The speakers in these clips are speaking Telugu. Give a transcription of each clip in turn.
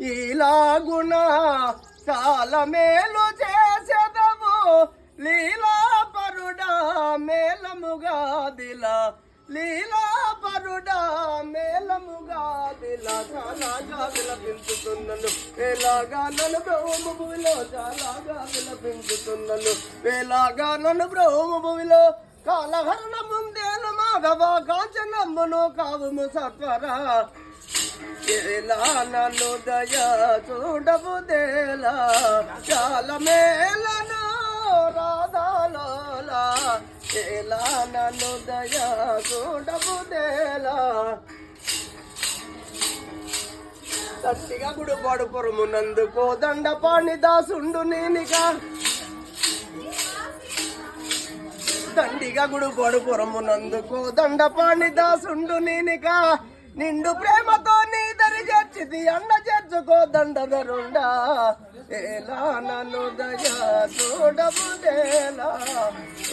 ఈలాగుణ చాలా మేలు చేసేదవు లీలా పరుడా మేలముగా దిలా లీలా పరుడా మేలముగా దిలా చాలాగా విలపించుతున్నను వేలాగా నన్ను బ్రహ్మ భూమిలో చాలాగా విలపించుతున్నను వేలాగా నన్ను బ్రహ్మ భూమిలో కాలహరణ ముందేలు మాధవ కాంచనమ్మును కావుము సత్వరా ఏలా నన్ను దయ చూడబుదేలా చాలా మేలను రాధాలోలా ఏలా నన్ను దయ చూడబుదేలా తట్టిగా గుడి పడుపురమునందు కోదండ పాణి దాసుండు నేనిగా దండిగా గుడు పడుపురమునందు కోదండ పాణి దాసుండు నేనిగా నిండు ప్రేమతో నీ దరి చేర్చిది అన్న చేర్చుకోదండదరుండా ఏలా నన్ను దయా చూడబుదేలా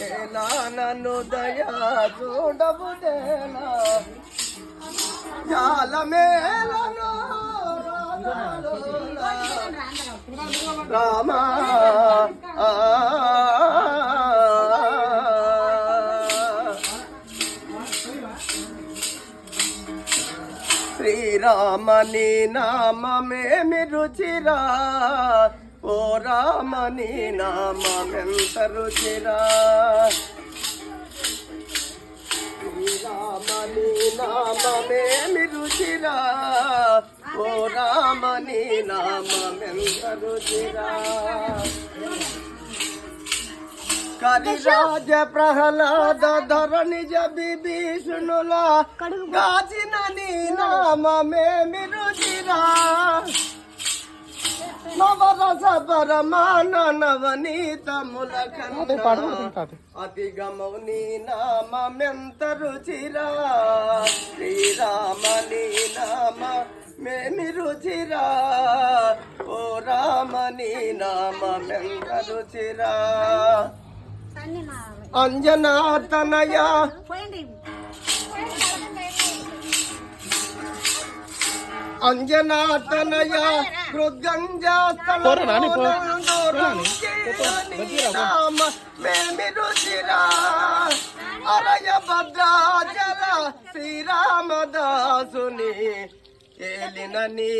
ఏలా నన్ను దయా చూడబుదేలా చాలా మేలను రామా శ్రీరామని నామమేమి రుచిరా ఓ రామని నామమెంత రుచిరా శ్రీరామని నామమేమి రుచిరా ఓ రామని నామమెంత రుచిరా కరిరాజ ప్రహ్లాద ధరణిజ విభీషణుల గాచిన నీ నామమేమి రుచిరా నవరస పరమాన నవనీతముల కన్నా అతిగమౌ నీ నామమెంత రుచిరా శ్రీరామ నీ నామమేమి రుచిరా ఓ రామ నీ నామమెంత రుచిరా అంజనాతనయ అంజనాతనయ మేమి రుచిరా అరయ భద్రాచల శ్రీరామదాసుని ఏలిన నీ